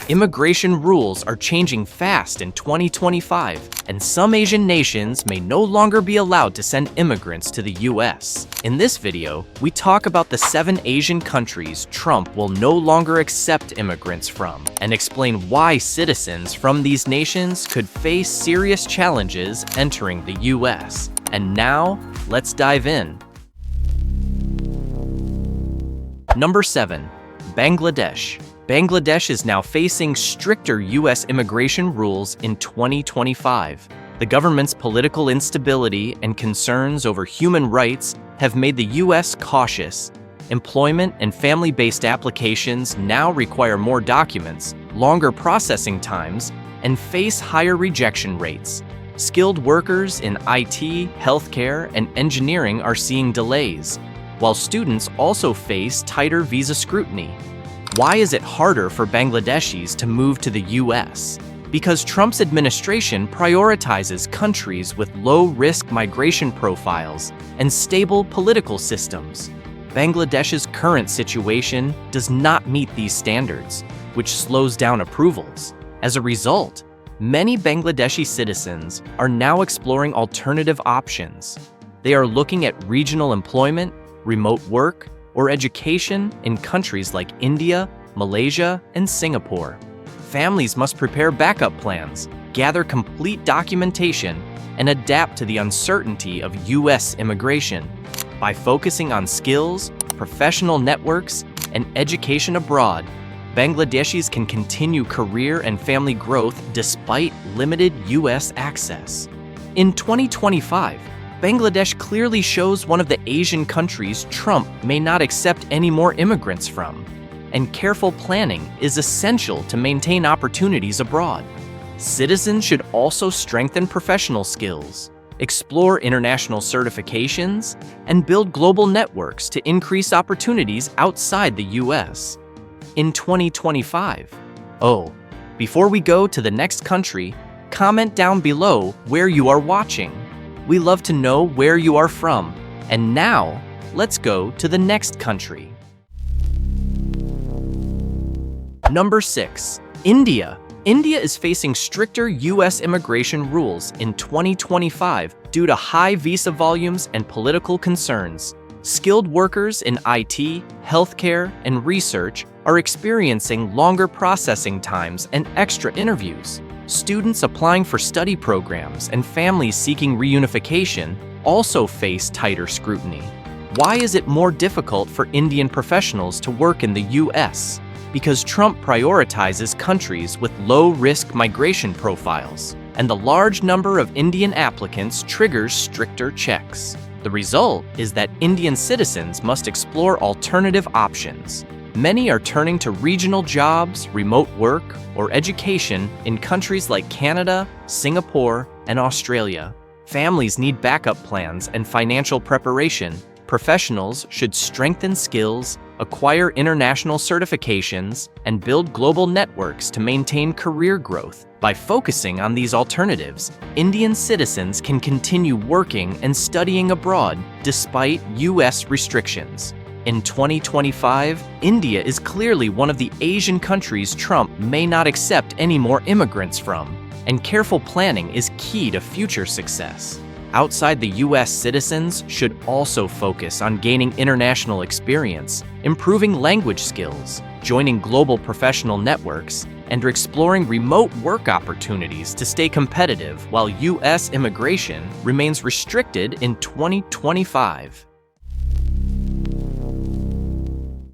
Immigration rules are changing fast in 2025, and some Asian nations may no longer be allowed to send immigrants to the U.S. In this video, we talk about the 7 Asian countries Trump will no longer accept immigrants from, and explain why citizens from these nations could face serious challenges entering the U.S. And now, let's dive in. Number 7. Bangladesh. Bangladesh is now facing stricter U.S. immigration rules in 2025. The government's political instability and concerns over human rights have made the U.S. cautious. Employment and family-based applications now require more documents, longer processing times, and face higher rejection rates. Skilled workers in IT, healthcare, and engineering are seeing delays, while students also face tighter visa scrutiny. Why is it harder for Bangladeshis to move to the U.S.? Because Trump's administration prioritizes countries with low-risk migration profiles and stable political systems. Bangladesh's current situation does not meet these standards, which slows down approvals. As a result, many Bangladeshi citizens are now exploring alternative options. They are looking at regional employment, remote work, or education in countries like India, Malaysia, and Singapore. Families must prepare backup plans, gather complete documentation, and adapt to the uncertainty of U.S. immigration. By focusing on skills, professional networks, and education abroad, Bangladeshis can continue career and family growth despite limited U.S. access. In 2025, Bangladesh clearly shows one of the Asian countries Trump may not accept any more immigrants from, and careful planning is essential to maintain opportunities abroad. Citizens should also strengthen professional skills, explore international certifications, and build global networks to increase opportunities outside the U.S. in 2025. Before we go to the next country, comment down below where you are watching. We love to know where you are from. And now, let's go to the next country. Number 6. India. India is facing stricter U.S. immigration rules in 2025 due to high visa volumes and political concerns. Skilled workers in IT, healthcare, and research are experiencing longer processing times and extra interviews. Students applying for study programs and families seeking reunification also face tighter scrutiny. Why is it more difficult for Indian professionals to work in the U.S.? Because Trump prioritizes countries with low-risk migration profiles, and the large number of Indian applicants triggers stricter checks. The result is that Indian citizens must explore alternative options. Many are turning to regional jobs, remote work, or education in countries like Canada, Singapore, and Australia. Families need backup plans and financial preparation. Professionals should strengthen skills, acquire international certifications, and build global networks to maintain career growth. By focusing on these alternatives, Indian citizens can continue working and studying abroad despite U.S. restrictions. In 2025, India is clearly one of the Asian countries Trump may not accept any more immigrants from, and careful planning is key to future success. Outside the U.S., citizens should also focus on gaining international experience, improving language skills, joining global professional networks, and exploring remote work opportunities to stay competitive while U.S. immigration remains restricted in 2025.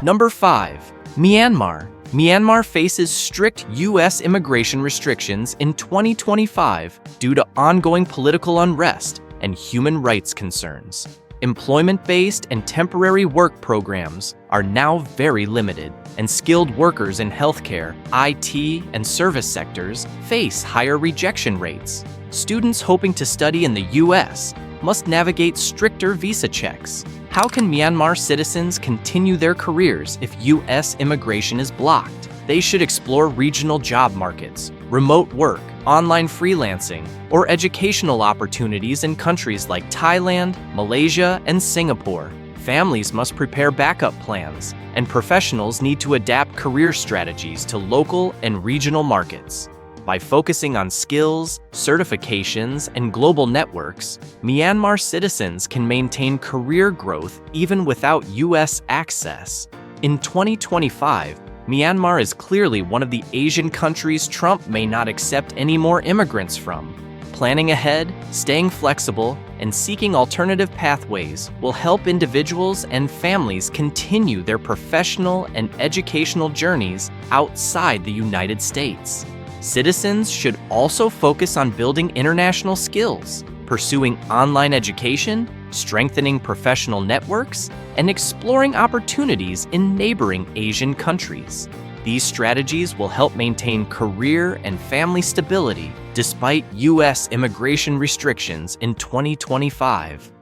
Number 5. Myanmar. Myanmar faces strict U.S. immigration restrictions in 2025 due to ongoing political unrest and human rights concerns. Employment-based and temporary work programs are now very limited, and skilled workers in healthcare, IT, and service sectors face higher rejection rates. Students hoping to study in the U.S. must navigate stricter visa checks. How can Myanmar citizens continue their careers if U.S. immigration is blocked? They should explore regional job markets, remote work, online freelancing, or educational opportunities in countries like Thailand, Malaysia, and Singapore. Families must prepare backup plans, and professionals need to adapt career strategies to local and regional markets. By focusing on skills, certifications, and global networks, Myanmar citizens can maintain career growth even without U.S. access. In 2025, Myanmar is clearly one of the Asian countries Trump may not accept any more immigrants from. Planning ahead, staying flexible, and seeking alternative pathways will help individuals and families continue their professional and educational journeys outside the United States. Citizens should also focus on building international skills, pursuing online education, strengthening professional networks, and exploring opportunities in neighboring Asian countries. These strategies will help maintain career and family stability despite U.S. immigration restrictions in 2025.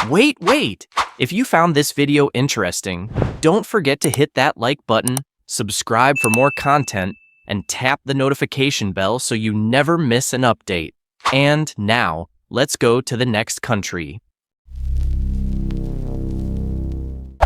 Wait! If you found this video interesting, don't forget to hit that like button, subscribe for more content, and tap the notification bell so you never miss an update. And now, let's go to the next country.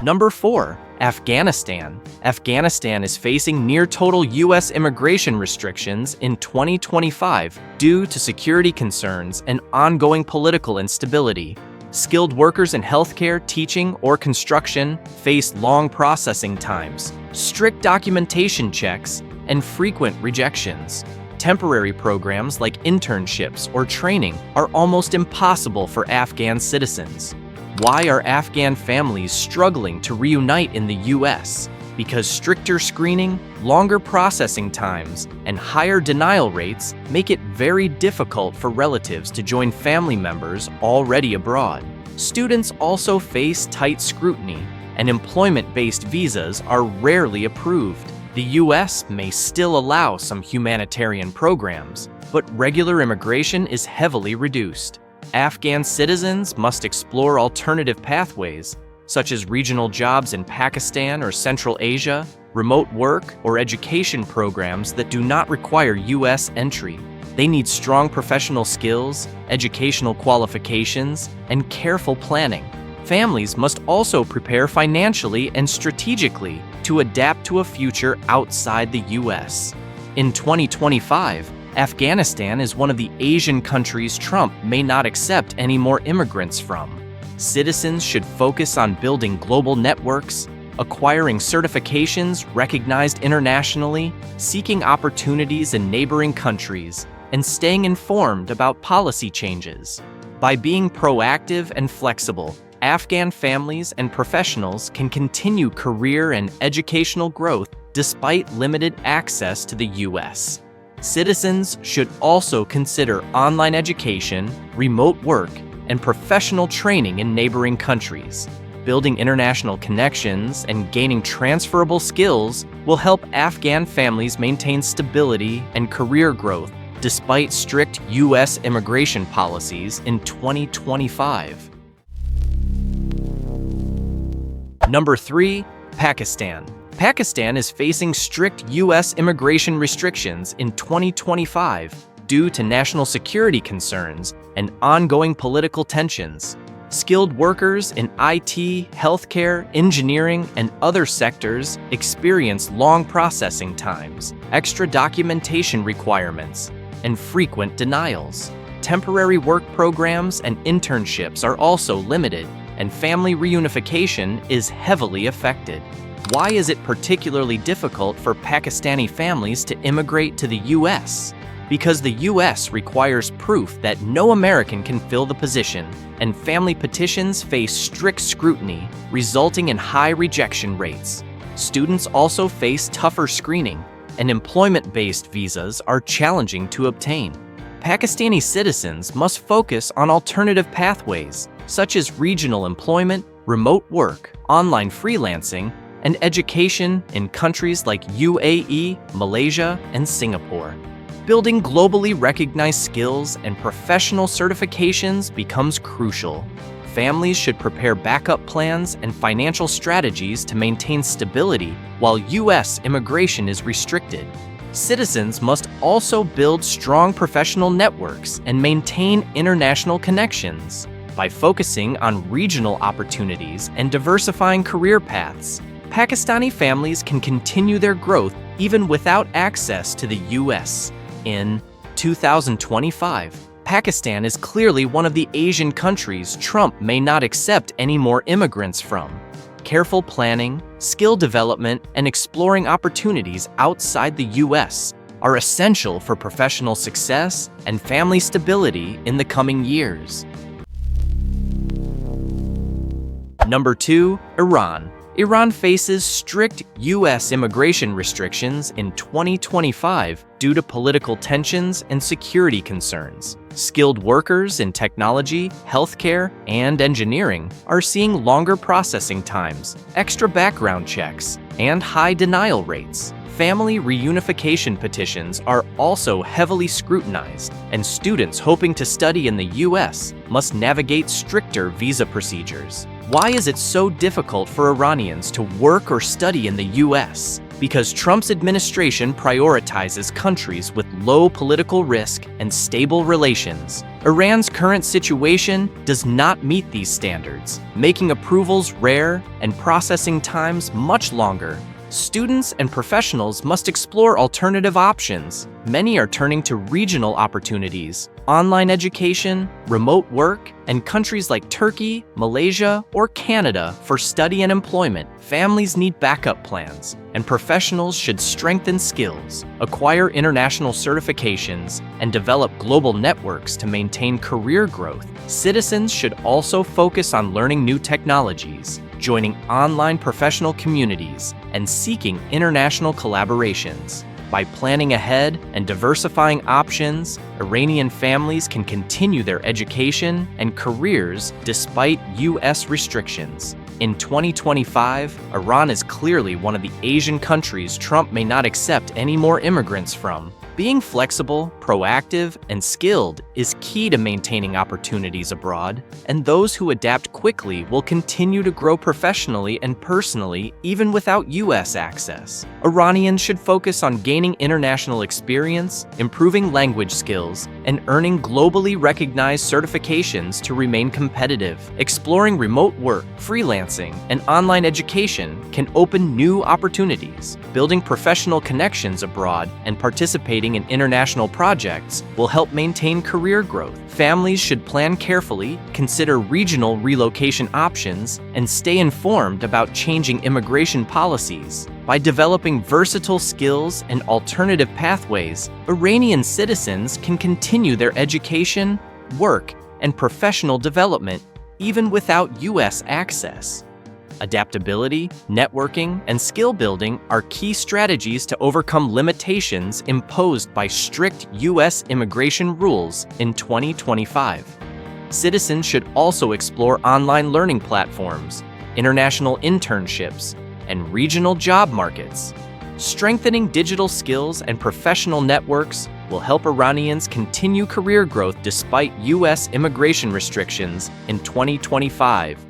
Number 4. Afghanistan. Afghanistan is facing near-total U.S. immigration restrictions in 2025 due to security concerns and ongoing political instability. Skilled workers in healthcare, teaching, or construction face long processing times, strict documentation checks, and frequent rejections. Temporary programs like internships or training are almost impossible for Afghan citizens. Why are Afghan families struggling to reunite in the U.S.? Because stricter screening, longer processing times, and higher denial rates make it very difficult for relatives to join family members already abroad. Students also face tight scrutiny, and employment-based visas are rarely approved. The U.S. may still allow some humanitarian programs, but regular immigration is heavily reduced. Afghan citizens must explore alternative pathways, such as regional jobs in Pakistan or Central Asia, remote work, or education programs that do not require U.S. entry. They need strong professional skills, educational qualifications, and careful planning. Families must also prepare financially and strategically to adapt to a future outside the U.S. In 2025, Afghanistan is one of the Asian countries Trump may not accept any more immigrants from. Citizens should focus on building global networks, acquiring certifications recognized internationally, seeking opportunities in neighboring countries, and staying informed about policy changes. By being proactive and flexible, Afghan families and professionals can continue career and educational growth despite limited access to the U.S. Citizens should also consider online education, remote work, and professional training in neighboring countries. Building international connections and gaining transferable skills will help Afghan families maintain stability and career growth despite strict U.S. immigration policies in 2025. Number 3. Pakistan. Pakistan is facing strict U.S. immigration restrictions in 2025 due to national security concerns and ongoing political tensions. Skilled workers in IT, healthcare, engineering, and other sectors experience long processing times, extra documentation requirements, and frequent denials. Temporary work programs and internships are also limited, and family reunification is heavily affected. Why is it particularly difficult for Pakistani families to immigrate to the U.S.? Because the U.S. requires proof that no American can fill the position, and family petitions face strict scrutiny, resulting in high rejection rates. Students also face tougher screening, and employment-based visas are challenging to obtain. Pakistani citizens must focus on alternative pathways, such as regional employment, remote work, online freelancing, and education in countries like UAE, Malaysia, and Singapore. Building globally recognized skills and professional certifications becomes crucial. Families should prepare backup plans and financial strategies to maintain stability while U.S. immigration is restricted. Citizens must also build strong professional networks and maintain international connections. By focusing on regional opportunities and diversifying career paths, Pakistani families can continue their growth even without access to the U.S. In 2025, Pakistan is clearly one of the Asian countries Trump may not accept any more immigrants from. Careful planning, skill development, and exploring opportunities outside the U.S. are essential for professional success and family stability in the coming years. Number 2, Iran. Iran faces strict U.S. immigration restrictions in 2025 due to political tensions and security concerns. Skilled workers in technology, healthcare, and engineering are seeing longer processing times, extra background checks, and high denial rates. Family reunification petitions are also heavily scrutinized, and students hoping to study in the U.S. must navigate stricter visa procedures. Why is it so difficult for Iranians to work or study in the U.S.? Because Trump's administration prioritizes countries with low political risk and stable relations. Iran's current situation does not meet these standards, making approvals rare and processing times much longer. Students and professionals must explore alternative options. Many are turning to regional opportunities, online education, remote work, and countries like Turkey, Malaysia, or Canada for study and employment. Families need backup plans, and professionals should strengthen skills, acquire international certifications, and develop global networks to maintain career growth. Citizens should also focus on learning new technologies, joining online professional communities, and seeking international collaborations. By planning ahead and diversifying options, Iranian families can continue their education and careers despite U.S. restrictions. In 2025, Iran is clearly one of the Asian countries Trump may not accept any more immigrants from. Being flexible, proactive, and skilled is key to maintaining opportunities abroad, and those who adapt quickly will continue to grow professionally and personally even without U.S. access. Iranians should focus on gaining international experience, improving language skills, and earning globally recognized certifications to remain competitive. Exploring remote work, freelancing, and online education can open new opportunities. Building professional connections abroad and participating in international projects will help maintain career growth. Families should plan carefully, consider regional relocation options, and stay informed about changing immigration policies. By developing versatile skills and alternative pathways, Iranian citizens can continue their education, work, and professional development even without U.S. access. Adaptability, networking, and skill building are key strategies to overcome limitations imposed by strict U.S. immigration rules in 2025. Citizens should also explore online learning platforms, international internships, and regional job markets. Strengthening digital skills and professional networks will help Iranians continue career growth despite U.S. immigration restrictions in 2025.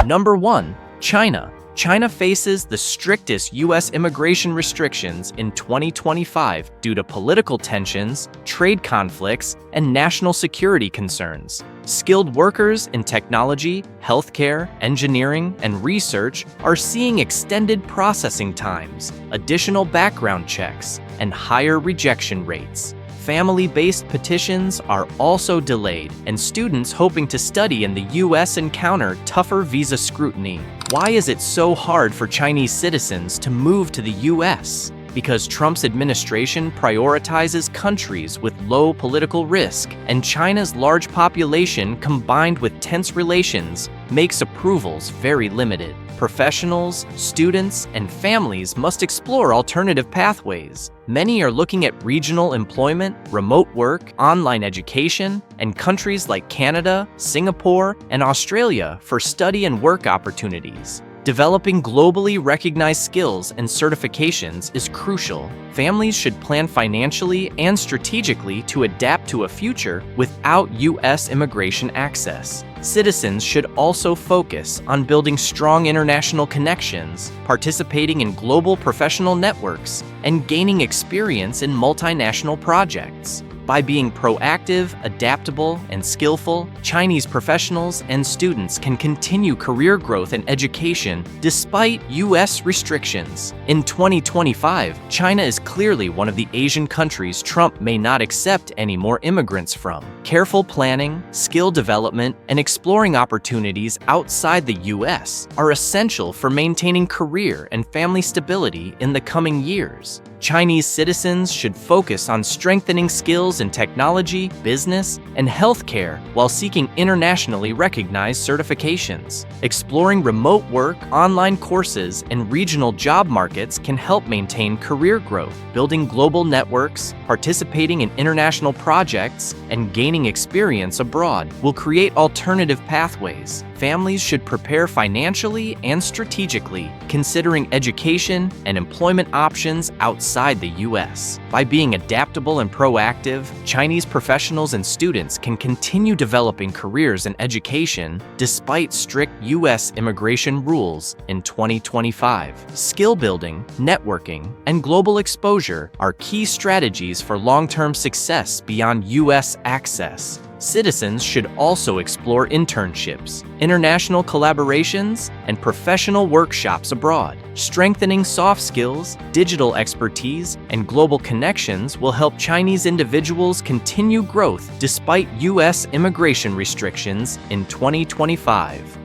Number 1, China. China faces the strictest U.S. immigration restrictions in 2025 due to political tensions, trade conflicts, and national security concerns. Skilled workers in technology, healthcare, engineering, and research are seeing extended processing times, additional background checks, and higher rejection rates. Family-based petitions are also delayed, and students hoping to study in the U.S. encounter tougher visa scrutiny. Why is it so hard for Chinese citizens to move to the U.S.? Because Trump's administration prioritizes countries with low political risk, and China's large population combined with tense relations makes approvals very limited. Professionals, students, and families must explore alternative pathways. Many are looking at regional employment, remote work, online education, and countries like Canada, Singapore, and Australia for study and work opportunities. Developing globally recognized skills and certifications is crucial. Families should plan financially and strategically to adapt to a future without U.S. immigration access. Citizens should also focus on building strong international connections, participating in global professional networks, and gaining experience in multinational projects. By being proactive, adaptable, and skillful, Chinese professionals and students can continue career growth and education despite U.S. restrictions. In 2025, China is clearly one of the Asian countries Trump may not accept any more immigrants from. Careful planning, skill development, and exploring opportunities outside the U.S. are essential for maintaining career and family stability in the coming years. Chinese citizens should focus on strengthening skills in technology, business, and healthcare while seeking internationally recognized certifications. Exploring remote work, online courses, and regional job markets can help maintain career growth. Building global networks, participating in international projects, and gaining experience abroad will create alternative pathways. Families should prepare financially and strategically, considering education and employment options outside the U.S. By being adaptable and proactive, Chinese professionals and students can continue developing careers in education despite strict U.S. immigration rules in 2025. Skill building, networking, and global exposure are key strategies for long-term success beyond U.S. access. Citizens should also explore internships, international collaborations, and professional workshops abroad. Strengthening soft skills, digital expertise, and global connections will help Chinese individuals continue growth despite U.S. immigration restrictions in 2025.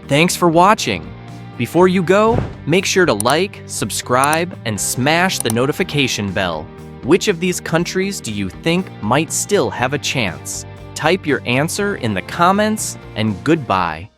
Thanks for watching. Before you go, make sure to like, subscribe, and smash the notification bell. Which of these countries do you think might still have a chance? Type your answer in the comments, and goodbye.